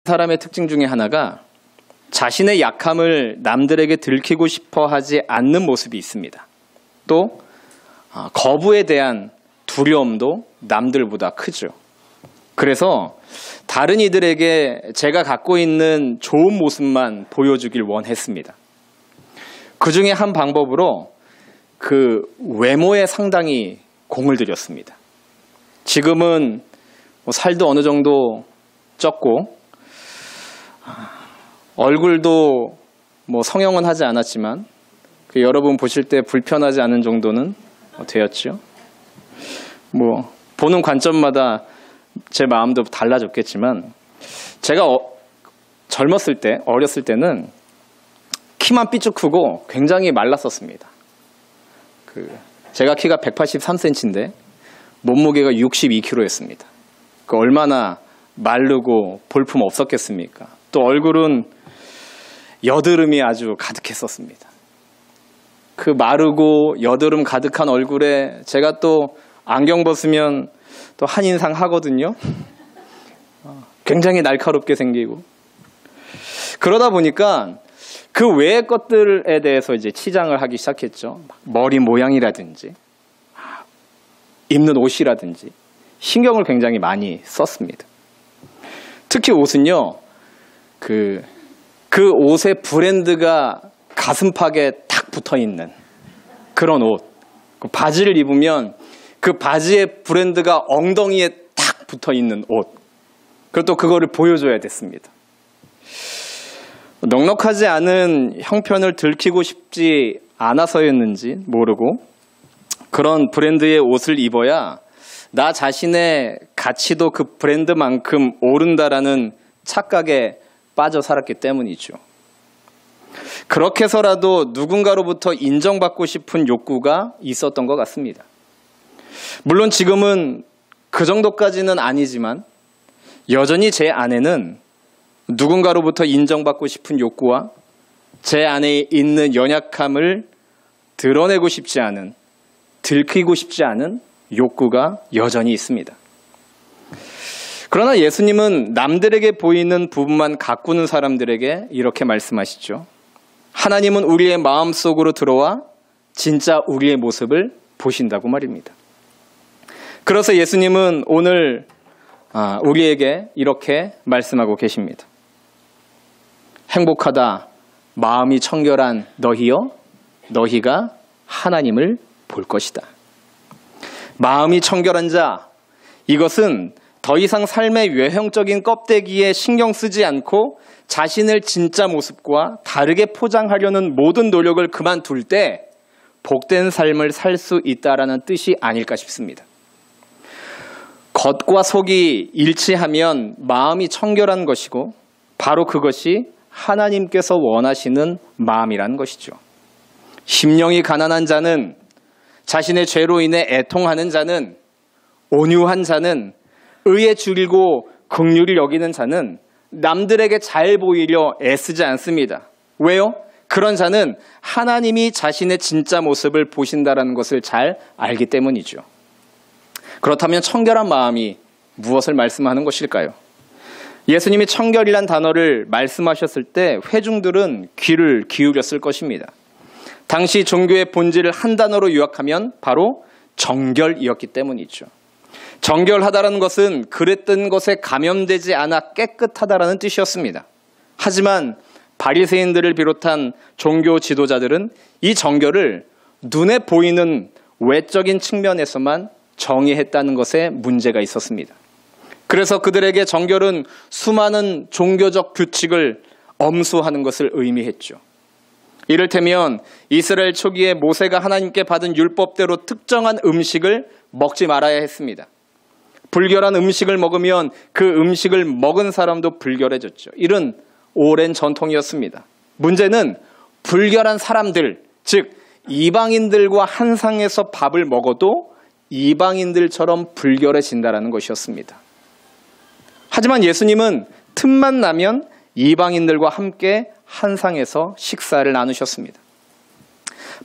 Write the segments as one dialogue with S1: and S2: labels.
S1: 사람의 특징 중에 하나가 자신의 약함을 남들에게 들키고 싶어 하지 않는 모습이 있습니다. 또 거부에 대한 두려움도 남들보다 크죠. 그래서 다른 이들에게 제가 갖고 있는 좋은 모습만 보여주길 원했습니다. 그 중에 한 방법으로 그 외모에 상당히 공을 들였습니다. 지금은 살도 어느 정도 쪘고 얼굴도 성형은 하지 않았지만 여러분 보실 때 불편하지 않은 정도는 되었죠. 보는 관점마다 제 마음도 달라졌겠지만 제가 어렸을 때는 키만 삐쭉 크고 굉장히 말랐었습니다. 제가 키가 183cm인데 몸무게가 62kg였습니다. 얼마나 마르고 볼품 없었겠습니까? 또 얼굴은 여드름이 아주 가득했었습니다. 그 마르고 여드름 가득한 얼굴에 제가 또 안경 벗으면 또 한인상 하거든요. 굉장히 날카롭게 생기고. 그러다 보니까 그 외의 것들에 대해서 이제 치장을 하기 시작했죠. 머리 모양이라든지 입는 옷이라든지 신경을 굉장히 많이 썼습니다. 특히 옷은요. 그 옷의 브랜드가 가슴팍에 탁 붙어있는 그런 옷. 바지를 입으면 그 바지의 브랜드가 엉덩이에 탁 붙어있는 옷. 그리고 또 그거를 보여줘야 됐습니다. 넉넉하지 않은 형편을 들키고 싶지 않아서였는지 모르고 그런 브랜드의 옷을 입어야 나 자신의 가치도 그 브랜드만큼 오른다라는 착각에 빠져 살았기 때문이죠. 그렇게 해서라도 누군가로부터 인정받고 싶은 욕구가 있었던 것 같습니다. 물론 지금은 그 정도까지는 아니지만 여전히 제 안에는 누군가로부터 인정받고 싶은 욕구와 제 안에 있는 연약함을 드러내고 싶지 않은, 들키고 싶지 않은 욕구가 여전히 있습니다. 그러나 예수님은 남들에게 보이는 부분만 가꾸는 사람들에게 이렇게 말씀하시죠. 하나님은 우리의 마음속으로 들어와 진짜 우리의 모습을 보신다고 말입니다. 그래서 예수님은 오늘 우리에게 이렇게 말씀하고 계십니다. 행복하다 마음이 청결한 너희여 너희가 하나님을 볼 것이다. 마음이 청결한 자, 이것은 더 이상 삶의 외형적인 껍데기에 신경 쓰지 않고 자신을 진짜 모습과 다르게 포장하려는 모든 노력을 그만둘 때 복된 삶을 살 수 있다라는 뜻이 아닐까 싶습니다. 겉과 속이 일치하면 마음이 청결한 것이고 바로 그것이 하나님께서 원하시는 마음이라는 것이죠. 심령이 가난한 자는, 자신의 죄로 인해 애통하는 자는, 온유한 자는, 의에 줄이고 긍휼히 여기는 자는 남들에게 잘 보이려 애쓰지 않습니다. 왜요? 그런 자는 하나님이 자신의 진짜 모습을 보신다는 것을 잘 알기 때문이죠. 그렇다면 청결한 마음이 무엇을 말씀하는 것일까요? 예수님이 청결이란 단어를 말씀하셨을 때 회중들은 귀를 기울였을 것입니다. 당시 종교의 본질을 한 단어로 요약하면 바로 정결이었기 때문이죠. 정결하다라는 것은 그랬던 것에 감염되지 않아 깨끗하다라는 뜻이었습니다. 하지만 바리새인들을 비롯한 종교 지도자들은 이 정결을 눈에 보이는 외적인 측면에서만 정의했다는 것에 문제가 있었습니다. 그래서 그들에게 정결은 수많은 종교적 규칙을 엄수하는 것을 의미했죠. 이를테면 이스라엘 초기에 모세가 하나님께 받은 율법대로 특정한 음식을 먹지 말아야 했습니다. 불결한 음식을 먹으면 그 음식을 먹은 사람도 불결해졌죠. 이런 오랜 전통이었습니다. 문제는 불결한 사람들, 즉 이방인들과 한 상에서 밥을 먹어도 이방인들처럼 불결해진다는 것이었습니다. 하지만 예수님은 틈만 나면 이방인들과 함께 한 상에서 식사를 나누셨습니다.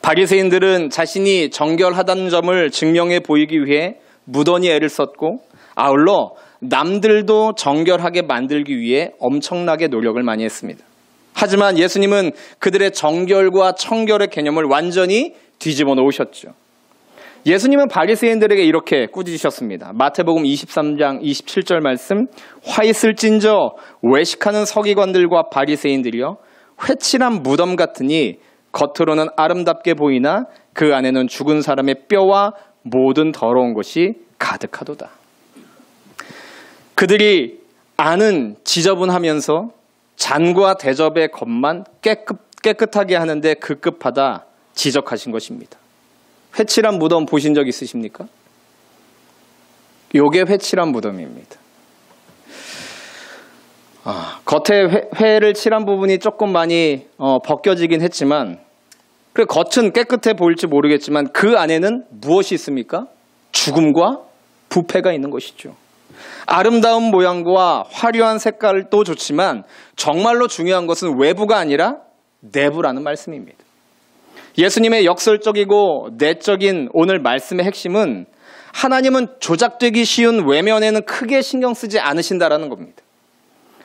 S1: 바리새인들은 자신이 정결하다는 점을 증명해 보이기 위해 무던히 애를 썼고 아울러 남들도 정결하게 만들기 위해 엄청나게 노력을 많이 했습니다. 하지만 예수님은 그들의 정결과 청결의 개념을 완전히 뒤집어 놓으셨죠. 예수님은 바리새인들에게 이렇게 꾸짖으셨습니다. 마태복음 23장 27절 말씀, 화 있을진저 외식하는 서기관들과 바리새인들이여 회칠한 무덤 같으니 겉으로는 아름답게 보이나 그 안에는 죽은 사람의 뼈와 모든 더러운 것이 가득하도다. 그들이 안은 지저분하면서 잔과 대접의 것만 깨끗하게 하는데 급급하다 지적하신 것입니다. 회칠한 무덤 보신 적 있으십니까? 요게 회칠한 무덤입니다. 겉에 회를 칠한 부분이 조금 많이 벗겨지긴 했지만, 그래 겉은 깨끗해 보일지 모르겠지만 그 안에는 무엇이 있습니까? 죽음과 부패가 있는 것이죠. 아름다운 모양과 화려한 색깔도 좋지만 정말로 중요한 것은 외부가 아니라 내부라는 말씀입니다. 예수님의 역설적이고 내적인 오늘 말씀의 핵심은 하나님은 조작되기 쉬운 외면에는 크게 신경 쓰지 않으신다라는 겁니다.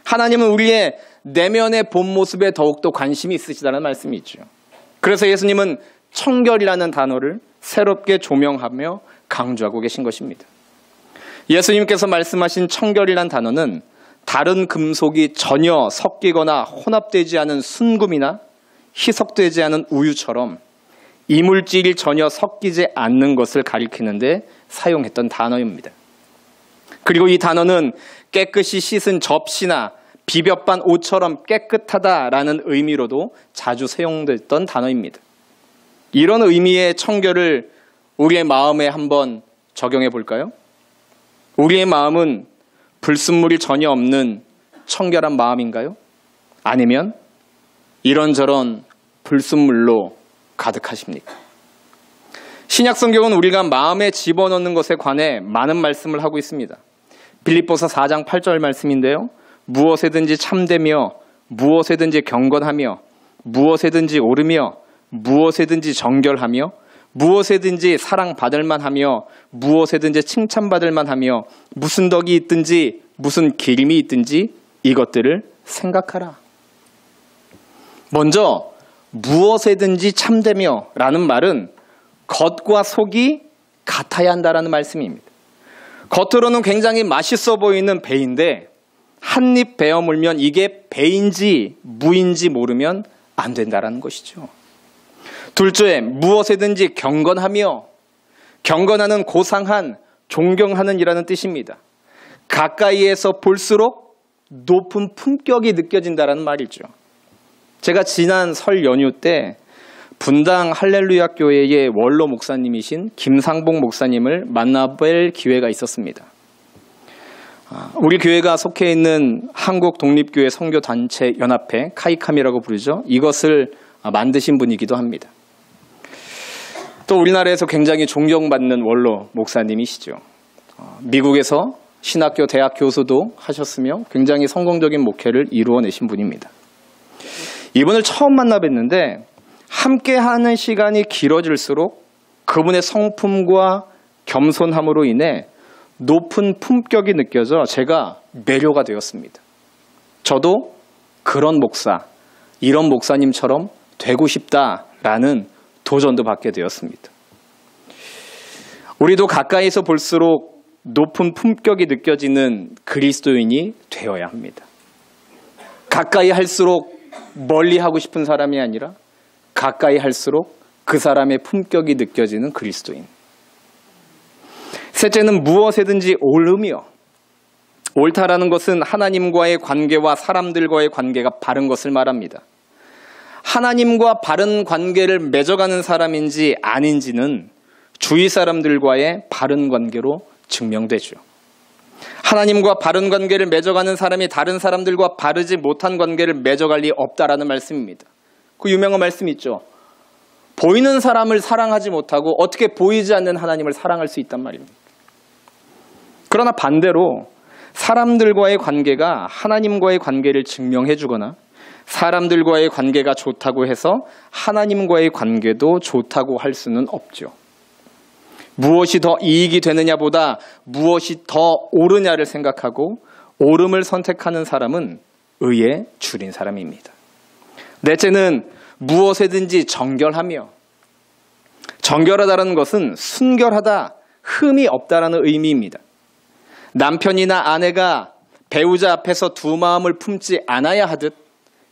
S1: 하나님은 우리의 내면의 본 모습에 더욱더 관심이 있으시다는 말씀이 있죠. 그래서 예수님은 청결이라는 단어를 새롭게 조명하며 강조하고 계신 것입니다. 예수님께서 말씀하신 청결이라는 단어는 다른 금속이 전혀 섞이거나 혼합되지 않은 순금이나 희석되지 않은 우유처럼 이물질이 전혀 섞이지 않는 것을 가리키는데 사용했던 단어입니다. 그리고 이 단어는 깨끗이 씻은 접시나 비벼빤 옷처럼 깨끗하다라는 의미로도 자주 사용됐던 단어입니다. 이런 의미의 청결을 우리의 마음에 한번 적용해 볼까요? 우리의 마음은 불순물이 전혀 없는 청결한 마음인가요? 아니면 이런저런 불순물로 가득하십니까? 신약 성경은 우리가 마음에 집어넣는 것에 관해 많은 말씀을 하고 있습니다. 빌립보서 4장 8절 말씀인데요. 무엇에든지 참되며 무엇에든지 경건하며 무엇에든지 옳으며 무엇에든지 정결하며 무엇에든지 사랑받을 만하며 무엇에든지 칭찬받을 만하며 무슨 덕이 있든지 무슨 기림이 있든지 이것들을 생각하라. 먼저 무엇에든지 참되며 라는 말은 겉과 속이 같아야 한다라는 말씀입니다. 겉으로는 굉장히 맛있어 보이는 배인데 한 입 베어 물면 이게 배인지 무인지 모르면 안 된다라는 것이죠. 둘째, 무엇에든지 경건하며, 경건하는 고상한, 존경하는 이라는 뜻입니다. 가까이에서 볼수록 높은 품격이 느껴진다는 말이죠. 제가 지난 설 연휴 때 분당 할렐루야 교회의 원로 목사님이신 김상봉 목사님을 만나뵐 기회가 있었습니다. 우리 교회가 속해 있는 한국 독립교회 선교단체 연합회, 카이캄이라고 부르죠. 이것을 만드신 분이기도 합니다. 또 우리나라에서 굉장히 존경받는 원로 목사님이시죠. 미국에서 신학교 대학 교수도 하셨으며 굉장히 성공적인 목회를 이루어내신 분입니다. 이분을 처음 만나 뵀는데 함께하는 시간이 길어질수록 그분의 성품과 겸손함으로 인해 높은 품격이 느껴져 제가 매료가 되었습니다. 저도 그런 목사, 이런 목사님처럼 되고 싶다라는 도전도 받게 되었습니다. 우리도 가까이서 볼수록 높은 품격이 느껴지는 그리스도인이 되어야 합니다. 가까이 할수록 멀리 하고 싶은 사람이 아니라 가까이 할수록 그 사람의 품격이 느껴지는 그리스도인. 셋째는 무엇에든지 옳으며, 옳다라는 것은 하나님과의 관계와 사람들과의 관계가 바른 것을 말합니다. 하나님과 바른 관계를 맺어가는 사람인지 아닌지는 주위 사람들과의 바른 관계로 증명되죠. 하나님과 바른 관계를 맺어가는 사람이 다른 사람들과 바르지 못한 관계를 맺어갈 리 없다라는 말씀입니다. 그 유명한 말씀이 있죠. 보이는 사람을 사랑하지 못하고 어떻게 보이지 않는 하나님을 사랑할 수 있단 말입니다. 그러나 반대로 사람들과의 관계가 하나님과의 관계를 증명해 주거나 사람들과의 관계가 좋다고 해서 하나님과의 관계도 좋다고 할 수는 없죠. 무엇이 더 이익이 되느냐보다 무엇이 더 옳으냐를 생각하고 옳음을 선택하는 사람은 의에 줄인 사람입니다. 넷째는 무엇에든지 정결하며, 정결하다는 것은 순결하다, 흠이 없다라는 의미입니다. 남편이나 아내가 배우자 앞에서 두 마음을 품지 않아야 하듯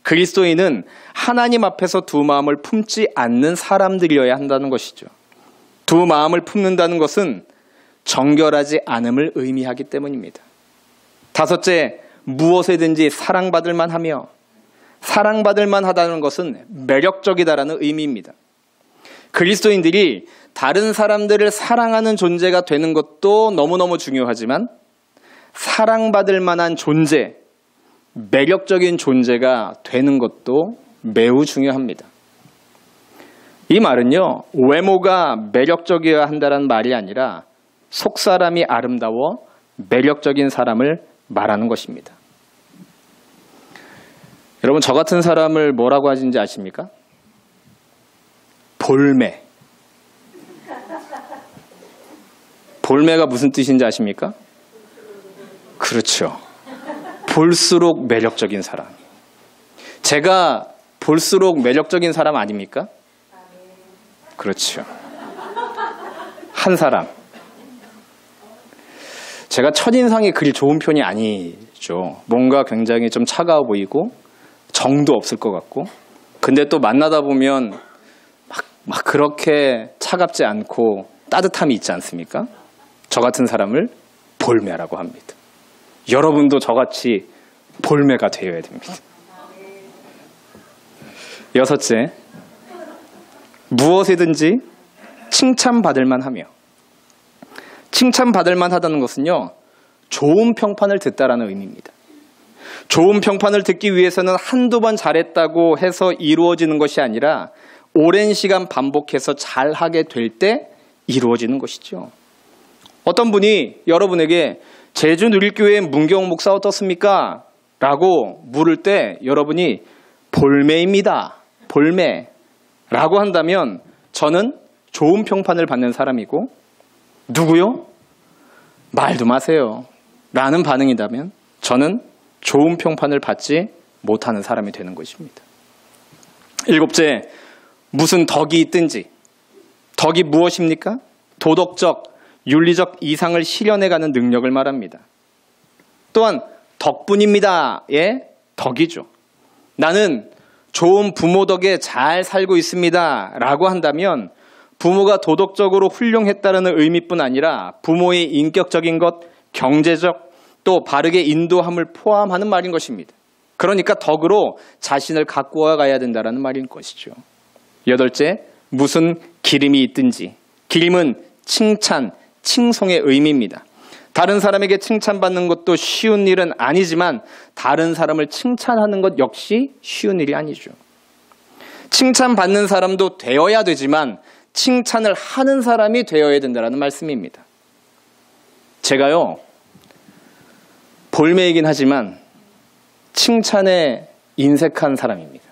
S1: 그리스도인은 하나님 앞에서 두 마음을 품지 않는 사람들이어야 한다는 것이죠. 두 마음을 품는다는 것은 정결하지 않음을 의미하기 때문입니다. 다섯째, 무엇에든지 사랑받을 만하며, 사랑받을 만하다는 것은 매력적이다라는 의미입니다. 그리스도인들이 다른 사람들을 사랑하는 존재가 되는 것도 너무너무 중요하지만 사랑받을 만한 존재, 매력적인 존재가 되는 것도 매우 중요합니다. 이 말은요, 외모가 매력적이어야 한다는 말이 아니라 속사람이 아름다워 매력적인 사람을 말하는 것입니다. 여러분, 저 같은 사람을 뭐라고 하시는지 아십니까? 볼매. 볼매가 무슨 뜻인지 아십니까? 그렇죠. 볼수록 매력적인 사람. 제가 볼수록 매력적인 사람 아닙니까? 그렇죠. 한 사람. 제가 첫인상이 그리 좋은 편이 아니죠. 뭔가 굉장히 좀 차가워 보이고 정도 없을 것 같고, 근데 또 만나다 보면 막 그렇게 차갑지 않고 따뜻함이 있지 않습니까? 저 같은 사람을 볼매라고 합니다. 여러분도 저같이 볼매가 되어야 됩니다. 여섯째, 무엇이든지 칭찬받을 만하며, 칭찬받을 만하다는 것은요, 좋은 평판을 듣다라는 의미입니다. 좋은 평판을 듣기 위해서는 한두 번 잘했다고 해서 이루어지는 것이 아니라 오랜 시간 반복해서 잘하게 될 때 이루어지는 것이죠. 어떤 분이 여러분에게 제주누릴교회 문경 목사 어떻습니까? 라고 물을 때 여러분이 볼매입니다. 볼매 라고 한다면 저는 좋은 평판을 받는 사람이고, 누구요? 말도 마세요 라는 반응이라면 저는 좋은 평판을 받지 못하는 사람이 되는 것입니다. 일곱째, 무슨 덕이 있든지. 덕이 무엇입니까? 도덕적, 윤리적 이상을 실현해가는 능력을 말합니다. 또한 덕분입니다의 덕이죠. 나는 좋은 부모 덕에 잘 살고 있습니다 라고 한다면 부모가 도덕적으로 훌륭했다는 의미뿐 아니라 부모의 인격적인 것, 경제적, 또 바르게 인도함을 포함하는 말인 것입니다. 그러니까 덕으로 자신을 가꾸어 가야 된다는 말인 것이죠. 여덟째, 무슨 기림이 있든지. 기림은 칭찬, 칭송의 의미입니다. 다른 사람에게 칭찬받는 것도 쉬운 일은 아니지만 다른 사람을 칭찬하는 것 역시 쉬운 일이 아니죠. 칭찬받는 사람도 되어야 되지만 칭찬을 하는 사람이 되어야 된다는 말씀입니다. 제가요, 볼매이긴 하지만 칭찬에 인색한 사람입니다.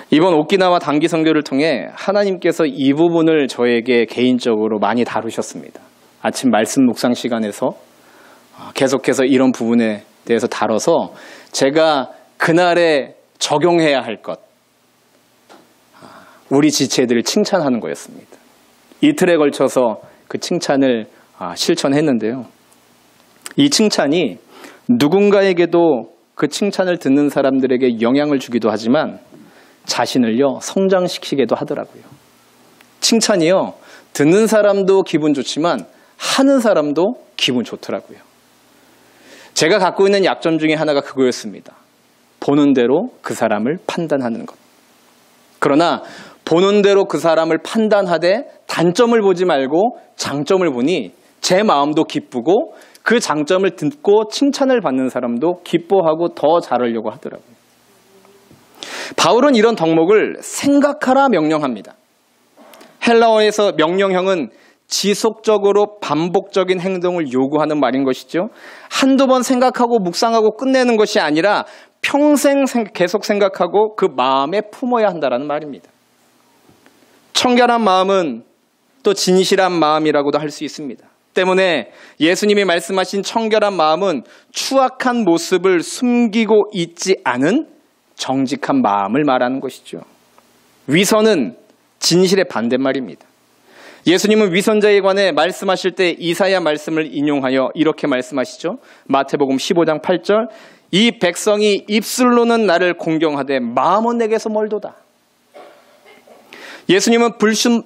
S1: 이번 오키나와 단기 선교를 통해 하나님께서 이 부분을 저에게 개인적으로 많이 다루셨습니다. 아침 말씀 묵상 시간에서 계속해서 이런 부분에 대해서 다뤄서 제가 그날에 적용해야 할 것, 우리 지체들을 칭찬하는 거였습니다. 이틀에 걸쳐서 그 칭찬을 실천했는데요. 이 칭찬이 누군가에게도 그 칭찬을 듣는 사람들에게 영향을 주기도 하지만 자신을요, 성장시키기도 하더라고요. 칭찬이요, 듣는 사람도 기분 좋지만 하는 사람도 기분 좋더라고요. 제가 갖고 있는 약점 중에 하나가 그거였습니다. 보는 대로 그 사람을 판단하는 것. 그러나 보는 대로 그 사람을 판단하되 단점을 보지 말고 장점을 보니 제 마음도 기쁘고 그 장점을 듣고 칭찬을 받는 사람도 기뻐하고 더 잘하려고 하더라고요. 바울은 이런 덕목을 생각하라 명령합니다. 헬라어에서 명령형은 지속적으로 반복적인 행동을 요구하는 말인 것이죠. 한두 번 생각하고 묵상하고 끝내는 것이 아니라 평생 계속 생각하고 그 마음에 품어야 한다는 말입니다. 청결한 마음은 또 진실한 마음이라고도 할 수 있습니다. 때문에 예수님이 말씀하신 청결한 마음은 추악한 모습을 숨기고 있지 않은 정직한 마음을 말하는 것이죠. 위선은 진실의 반대말입니다. 예수님은 위선자에 관해 말씀하실 때 이사야 말씀을 인용하여 이렇게 말씀하시죠. 마태복음 15장 8절, 이 백성이 입술로는 나를 공경하되 마음은 내게서 멀도다. 예수님은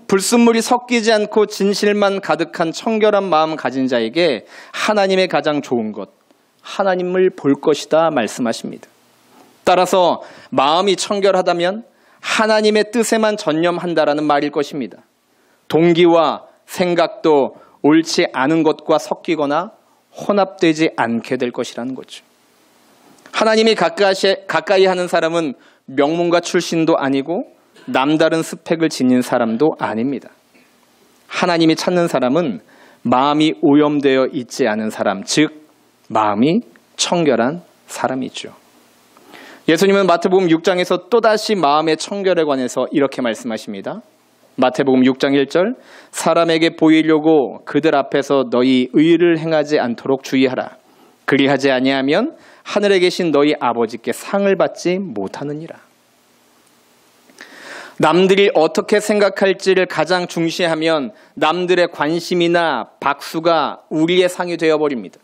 S1: 불순물이 섞이지 않고 진실만 가득한 청결한 마음 가진 자에게 하나님의 가장 좋은 것, 하나님을 볼 것이다 말씀하십니다. 따라서 마음이 청결하다면 하나님의 뜻에만 전념한다라는 말일 것입니다. 동기와 생각도 옳지 않은 것과 섞이거나 혼합되지 않게 될 것이라는 거죠. 하나님이 가까이 하는 사람은 명문가 출신도 아니고 남다른 스펙을 지닌 사람도 아닙니다. 하나님이 찾는 사람은 마음이 오염되어 있지 않은 사람, 즉 마음이 청결한 사람이죠. 예수님은 마태복음 6장에서 또다시 마음의 청결에 관해서 이렇게 말씀하십니다. 마태복음 6장 1절, 사람에게 보이려고 그들 앞에서 너희 의를 행하지 않도록 주의하라. 그리하지 아니하면 하늘에 계신 너희 아버지께 상을 받지 못하느니라. 남들이 어떻게 생각할지를 가장 중시하면 남들의 관심이나 박수가 우리의 상이 되어버립니다.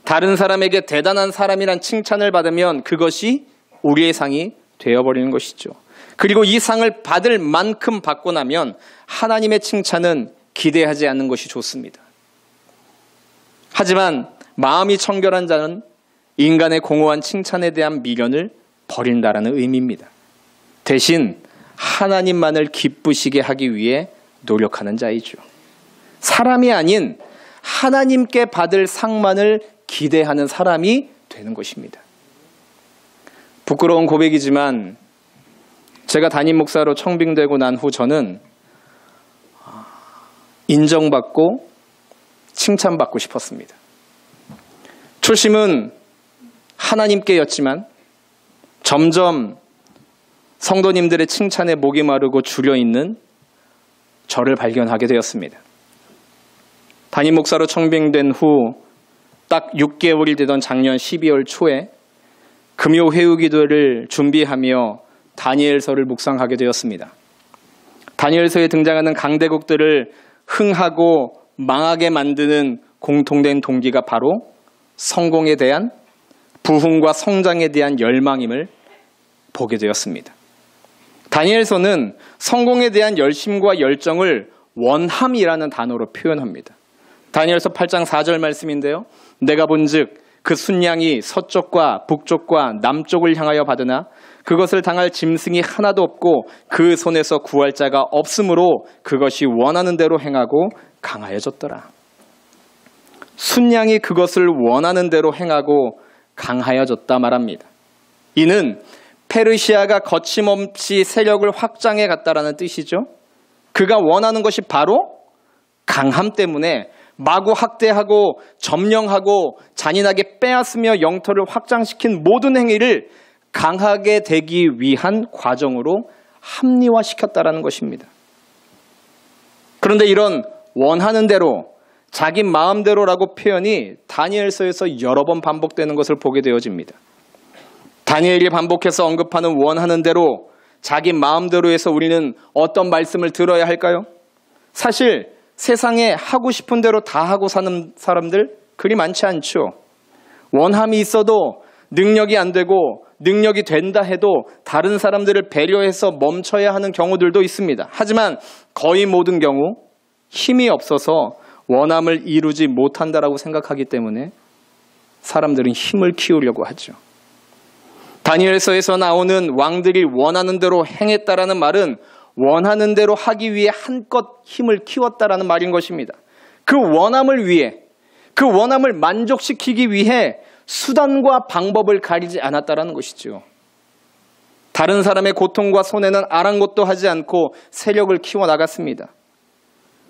S1: 다른 사람에게 대단한 사람이란 칭찬을 받으면 그것이 우리의 상이 되어버리는 것이죠. 그리고 이 상을 받을 만큼 받고 나면 하나님의 칭찬은 기대하지 않는 것이 좋습니다. 하지만 마음이 청결한 자는 인간의 공허한 칭찬에 대한 미련을 버린다라는 의미입니다. 대신 하나님만을 기쁘시게 하기 위해 노력하는 자이죠. 사람이 아닌 하나님께 받을 상만을 기대하는 사람이 되는 것입니다. 부끄러운 고백이지만 제가 담임 목사로 청빙되고 난 후 저는 인정받고 칭찬받고 싶었습니다. 초심은 하나님께였지만 점점 성도님들의 칭찬에 목이 마르고 줄여있는 저를 발견하게 되었습니다. 담임 목사로 청빙된 후 딱 6개월이 되던 작년 12월 초에 금요 회의 기도를 준비하며 다니엘서를 묵상하게 되었습니다. 다니엘서에 등장하는 강대국들을 흥하고 망하게 만드는 공통된 동기가 바로 성공에 대한, 부흥과 성장에 대한 열망임을 보게 되었습니다. 다니엘서는 성공에 대한 열심과 열정을 원함이라는 단어로 표현합니다. 다니엘서 8장 4절 말씀인데요. 내가 본즉 그 순양이 서쪽과 북쪽과 남쪽을 향하여 받으나 그것을 당할 짐승이 하나도 없고 그 손에서 구할 자가 없으므로 그것이 원하는 대로 행하고 강하여졌더라. 순양이 그것을 원하는 대로 행하고 강하여졌다 말합니다. 이는 페르시아가 거침없이 세력을 확장해 갔다라는 뜻이죠. 그가 원하는 것이 바로 강함 때문에 마구 학대하고 점령하고 잔인하게 빼앗으며 영토를 확장시킨 모든 행위를 강하게 되기 위한 과정으로 합리화시켰다라는 것입니다. 그런데 이런 원하는 대로, 자기 마음대로라고 표현이 다니엘서에서 여러 번 반복되는 것을 보게 되어집니다. 다니엘이 반복해서 언급하는 원하는 대로, 자기 마음대로에서 우리는 어떤 말씀을 들어야 할까요? 사실 세상에 하고 싶은 대로 다 하고 사는 사람들 그리 많지 않죠. 원함이 있어도 능력이 안 되고 능력이 된다 해도 다른 사람들을 배려해서 멈춰야 하는 경우들도 있습니다. 하지만 거의 모든 경우 힘이 없어서 원함을 이루지 못한다라고 생각하기 때문에 사람들은 힘을 키우려고 하죠. 다니엘서에서 나오는 왕들이 원하는 대로 행했다라는 말은 원하는 대로 하기 위해 한껏 힘을 키웠다라는 말인 것입니다. 그 원함을 위해, 그 원함을 만족시키기 위해 수단과 방법을 가리지 않았다라는 것이죠. 다른 사람의 고통과 손해는 아랑곳도 하지 않고 세력을 키워나갔습니다.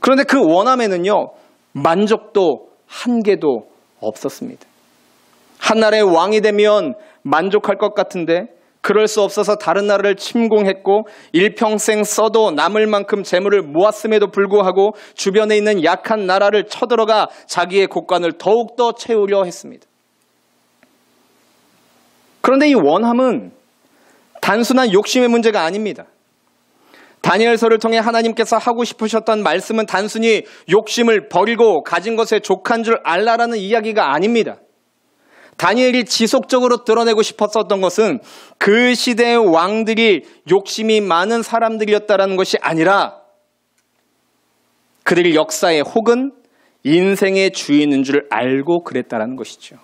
S1: 그런데 그 원함에는요, 만족도 한계도 없었습니다. 한 나라의 왕이 되면 만족할 것 같은데 그럴 수 없어서 다른 나라를 침공했고 일평생 써도 남을 만큼 재물을 모았음에도 불구하고 주변에 있는 약한 나라를 쳐들어가 자기의 곳간을 더욱더 채우려 했습니다. 그런데 이 원함은 단순한 욕심의 문제가 아닙니다. 다니엘서를 통해 하나님께서 하고 싶으셨던 말씀은 단순히 욕심을 버리고 가진 것에 족한 줄 알라라는 이야기가 아닙니다. 다니엘이 지속적으로 드러내고 싶었던 것은 그 시대의 왕들이 욕심이 많은 사람들이었다는 것이 아니라 그들이 역사의 혹은 인생의 주인인 줄 알고 그랬다는 것이죠.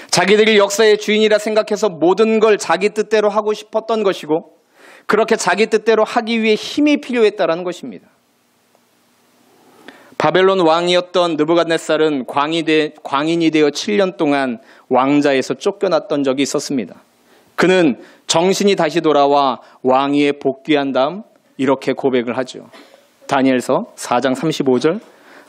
S1: 자기들이 역사의 주인이라 생각해서 모든 걸 자기 뜻대로 하고 싶었던 것이고 그렇게 자기 뜻대로 하기 위해 힘이 필요했다는 것입니다. 바벨론 왕이었던 느부갓네살은 광인이 되어 7년 동안 왕자에서 쫓겨났던 적이 있었습니다. 그는 정신이 다시 돌아와 왕위에 복귀한 다음 이렇게 고백을 하죠. 다니엘서 4장 35절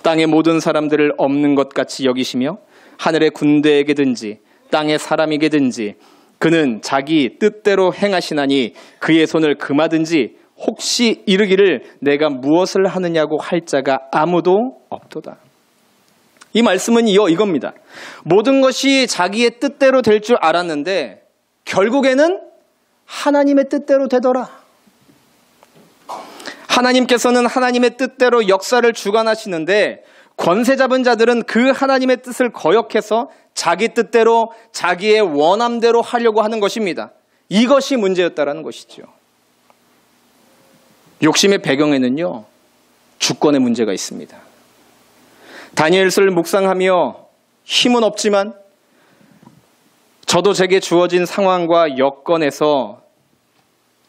S1: 땅의 모든 사람들을 없는 것 같이 여기시며 하늘의 군대에게든지 땅의 사람에게든지 그는 자기 뜻대로 행하시나니 그의 손을 금하든지 혹시 이르기를 내가 무엇을 하느냐고 할 자가 아무도 없도다. 이 말씀은 이겁니다. 모든 것이 자기의 뜻대로 될 줄 알았는데 결국에는 하나님의 뜻대로 되더라. 하나님께서는 하나님의 뜻대로 역사를 주관하시는데 권세 잡은 자들은 그 하나님의 뜻을 거역해서 자기 뜻대로 자기의 원함대로 하려고 하는 것입니다. 이것이 문제였다라는 것이죠. 욕심의 배경에는요, 주권의 문제가 있습니다. 다니엘서를 묵상하며 힘은 없지만 저도 제게 주어진 상황과 여건에서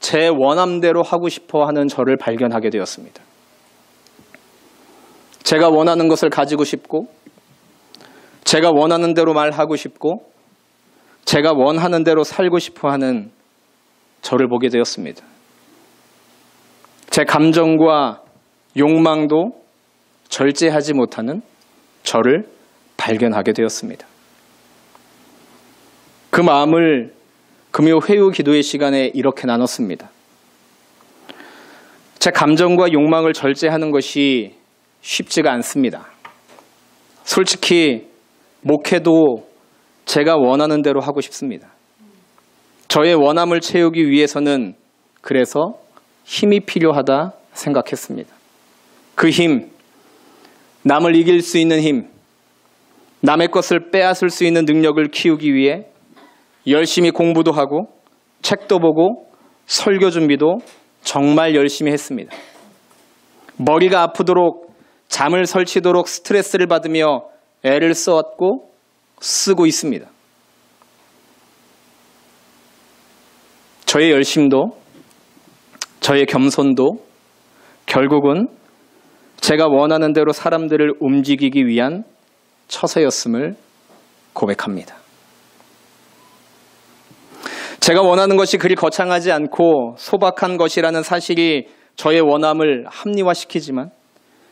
S1: 제 원함대로 하고 싶어 하는 저를 발견하게 되었습니다. 제가 원하는 것을 가지고 싶고 제가 원하는 대로 말하고 싶고 제가 원하는 대로 살고 싶어 하는 저를 보게 되었습니다. 제 감정과 욕망도 절제하지 못하는 저를 발견하게 되었습니다. 그 마음을 금요 회유 기도의 시간에 이렇게 나눴습니다. 제 감정과 욕망을 절제하는 것이 쉽지가 않습니다. 솔직히 목회도 제가 원하는 대로 하고 싶습니다. 저의 원함을 채우기 위해서는 그래서 힘이 필요하다 생각했습니다. 그 힘, 남을 이길 수 있는 힘, 남의 것을 빼앗을 수 있는 능력을 키우기 위해 열심히 공부도 하고 책도 보고 설교 준비도 정말 열심히 했습니다. 머리가 아프도록 잠을 설치도록 스트레스를 받으며 애를 써왔고 쓰고 있습니다. 저의 열심도 저의 겸손도 결국은 제가 원하는 대로 사람들을 움직이기 위한 처세였음을 고백합니다. 제가 원하는 것이 그리 거창하지 않고 소박한 것이라는 사실이 저의 원함을 합리화시키지만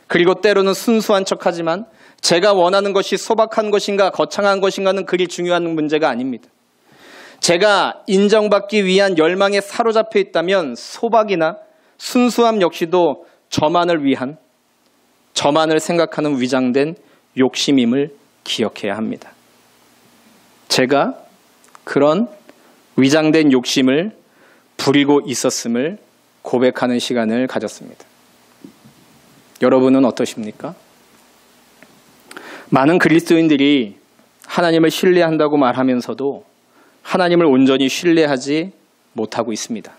S1: 그리고 때로는 순수한 척하지만 제가 원하는 것이 소박한 것인가 거창한 것인가는 그리 중요한 문제가 아닙니다. 제가 인정받기 위한 열망에 사로잡혀 있다면 소박이나 순수함 역시도 저만을 위한, 저만을 생각하는 위장된 욕심임을 기억해야 합니다. 제가 그런 위장된 욕심을 부리고 있었음을 고백하는 시간을 가졌습니다. 여러분은 어떠십니까? 많은 그리스도인들이 하나님을 신뢰한다고 말하면서도 하나님을 온전히 신뢰하지 못하고 있습니다.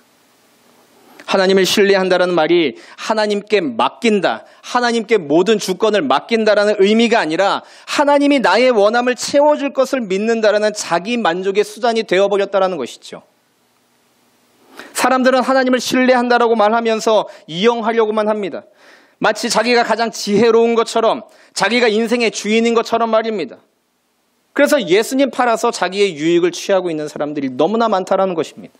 S1: 하나님을 신뢰한다는 말이 하나님께 맡긴다, 하나님께 모든 주권을 맡긴다라는 의미가 아니라 하나님이 나의 원함을 채워줄 것을 믿는다라는 자기 만족의 수단이 되어버렸다는 것이죠. 사람들은 하나님을 신뢰한다라고 말하면서 이용하려고만 합니다. 마치 자기가 가장 지혜로운 것처럼, 자기가 인생의 주인인 것처럼 말입니다. 그래서 예수님 팔아서 자기의 유익을 취하고 있는 사람들이 너무나 많다라는 것입니다.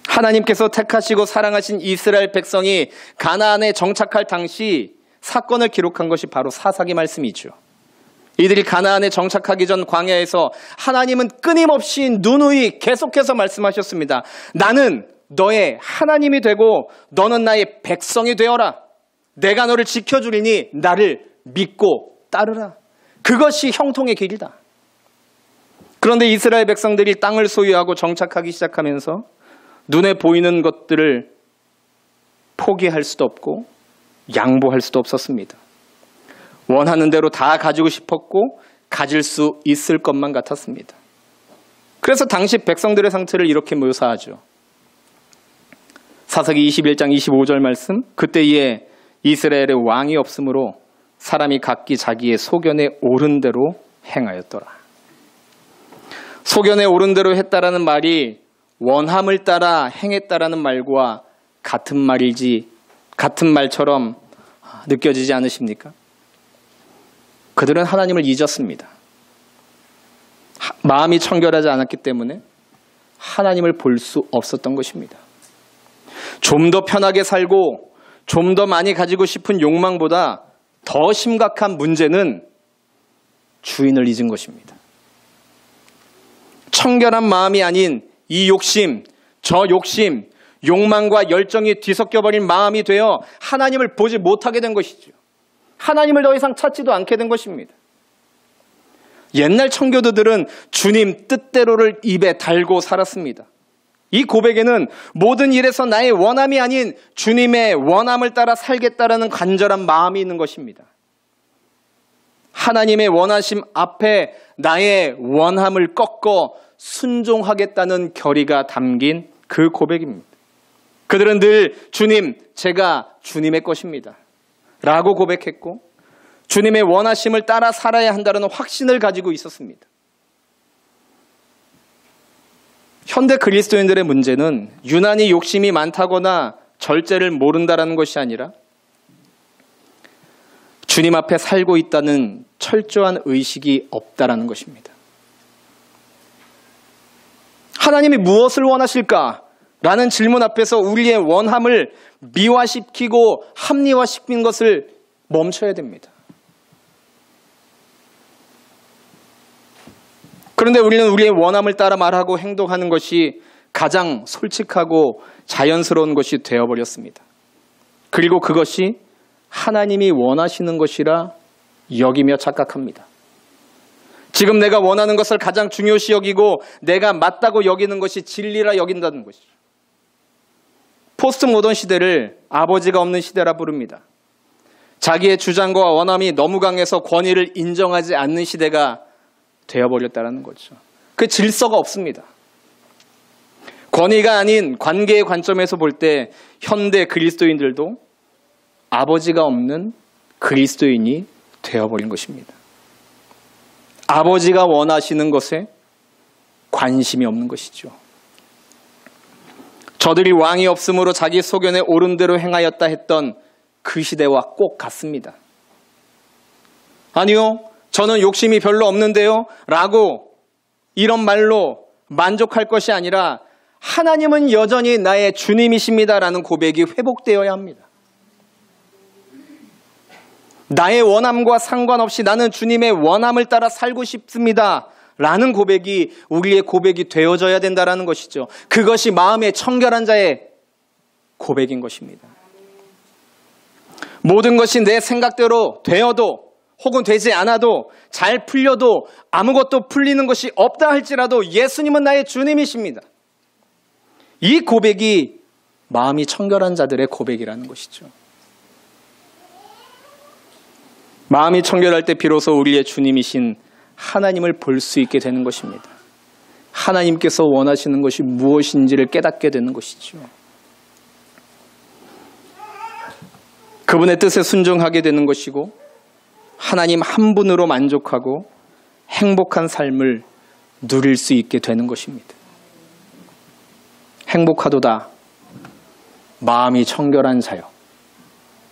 S1: 하나님께서 택하시고 사랑하신 이스라엘 백성이 가나안에 정착할 당시 사건을 기록한 것이 바로 사사기 말씀이죠. 이들이 가나안에 정착하기 전 광야에서 하나님은 끊임없이 누누이 계속해서 말씀하셨습니다. 나는 너의 하나님이 되고 너는 나의 백성이 되어라. 내가 너를 지켜주리니 나를 믿고 따르라. 그것이 형통의 길이다. 그런데 이스라엘 백성들이 땅을 소유하고 정착하기 시작하면서 눈에 보이는 것들을 포기할 수도 없고 양보할 수도 없었습니다. 원하는 대로 다 가지고 싶었고 가질 수 있을 것만 같았습니다. 그래서 당시 백성들의 상태를 이렇게 묘사하죠. 사사기 21장 25절 말씀, 그때에 이스라엘에 왕이 없으므로 사람이 각기 자기의 소견에 오른 대로 행하였더라. 소견에 오른 대로 했다라는 말이 원함을 따라 행했다라는 말과 같은 말처럼 느껴지지 않으십니까? 그들은 하나님을 잊었습니다. 마음이 청결하지 않았기 때문에 하나님을 볼 수 없었던 것입니다. 좀 더 편하게 살고 좀 더 많이 가지고 싶은 욕망보다 더 심각한 문제는 주인을 잊은 것입니다. 청결한 마음이 아닌 이 욕심, 저 욕심, 욕망과 열정이 뒤섞여버린 마음이 되어 하나님을 보지 못하게 된 것이죠. 하나님을 더 이상 찾지도 않게 된 것입니다. 옛날 청교도들은 주님 뜻대로를 입에 달고 살았습니다. 이 고백에는 모든 일에서 나의 원함이 아닌 주님의 원함을 따라 살겠다라는 간절한 마음이 있는 것입니다. 하나님의 원하심 앞에 나의 원함을 꺾어 순종하겠다는 결의가 담긴 그 고백입니다. 그들은 늘 주님, 제가 주님의 것입니다 라고 고백했고 주님의 원하심을 따라 살아야 한다는 확신을 가지고 있었습니다. 현대 그리스도인들의 문제는 유난히 욕심이 많다거나 절제를 모른다는 것이 아니라 주님 앞에 살고 있다는 철저한 의식이 없다라는 것입니다. 하나님이 무엇을 원하실까? 라는 질문 앞에서 우리의 원함을 미화시키고 합리화시킨 것을 멈춰야 됩니다. 그런데 우리는 우리의 원함을 따라 말하고 행동하는 것이 가장 솔직하고 자연스러운 것이 되어버렸습니다. 그리고 그것이 하나님이 원하시는 것이라 여기며 착각합니다. 지금 내가 원하는 것을 가장 중요시 여기고 내가 맞다고 여기는 것이 진리라 여긴다는 것이죠. 포스트 모던 시대를 아버지가 없는 시대라 부릅니다. 자기의 주장과 원함이 너무 강해서 권위를 인정하지 않는 시대가 되어버렸다는 거죠. 그 질서가 없습니다. 권위가 아닌 관계의 관점에서 볼 때 현대 그리스도인들도 아버지가 없는 그리스도인이 되어버린 것입니다. 아버지가 원하시는 것에 관심이 없는 것이죠. 저들이 왕이 없으므로 자기 소견에 옳은 대로 행하였다 했던 그 시대와 꼭 같습니다. 아니요, 저는 욕심이 별로 없는데요 라고 이런 말로 만족할 것이 아니라 하나님은 여전히 나의 주님이십니다라는 고백이 회복되어야 합니다. 나의 원함과 상관없이 나는 주님의 원함을 따라 살고 싶습니다 라는 고백이 우리의 고백이 되어져야 된다는 것이죠. 그것이 마음의 청결한 자의 고백인 것입니다. 모든 것이 내 생각대로 되어도 혹은 되지 않아도 잘 풀려도 아무것도 풀리는 것이 없다 할지라도 예수님은 나의 주님이십니다. 이 고백이 마음이 청결한 자들의 고백이라는 것이죠. 마음이 청결할 때 비로소 우리의 주님이신 하나님을 볼 수 있게 되는 것입니다. 하나님께서 원하시는 것이 무엇인지를 깨닫게 되는 것이죠. 그분의 뜻에 순종하게 되는 것이고 하나님 한 분으로 만족하고 행복한 삶을 누릴 수 있게 되는 것입니다. 행복하도다 마음이 청결한 자여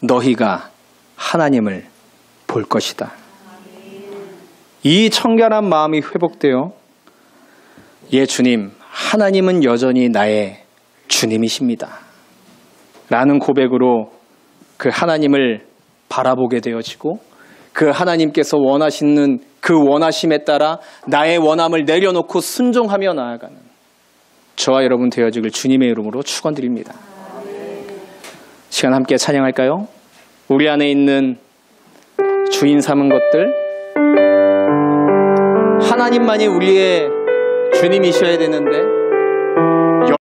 S1: 너희가 하나님을 볼 것이다. 이 청결한 마음이 회복되어 예 주님 하나님은 여전히 나의 주님이십니다 라는 고백으로 그 하나님을 바라보게 되어지고 그 하나님께서 원하시는 그 원하심에 따라 나의 원함을 내려놓고 순종하며 나아가는 저와 여러분 되어지길 주님의 이름으로 축원드립니다. 시간 함께 찬양할까요? 우리 안에 있는 주인 삼은 것들, 하나님만이 우리의 주님이셔야 되는데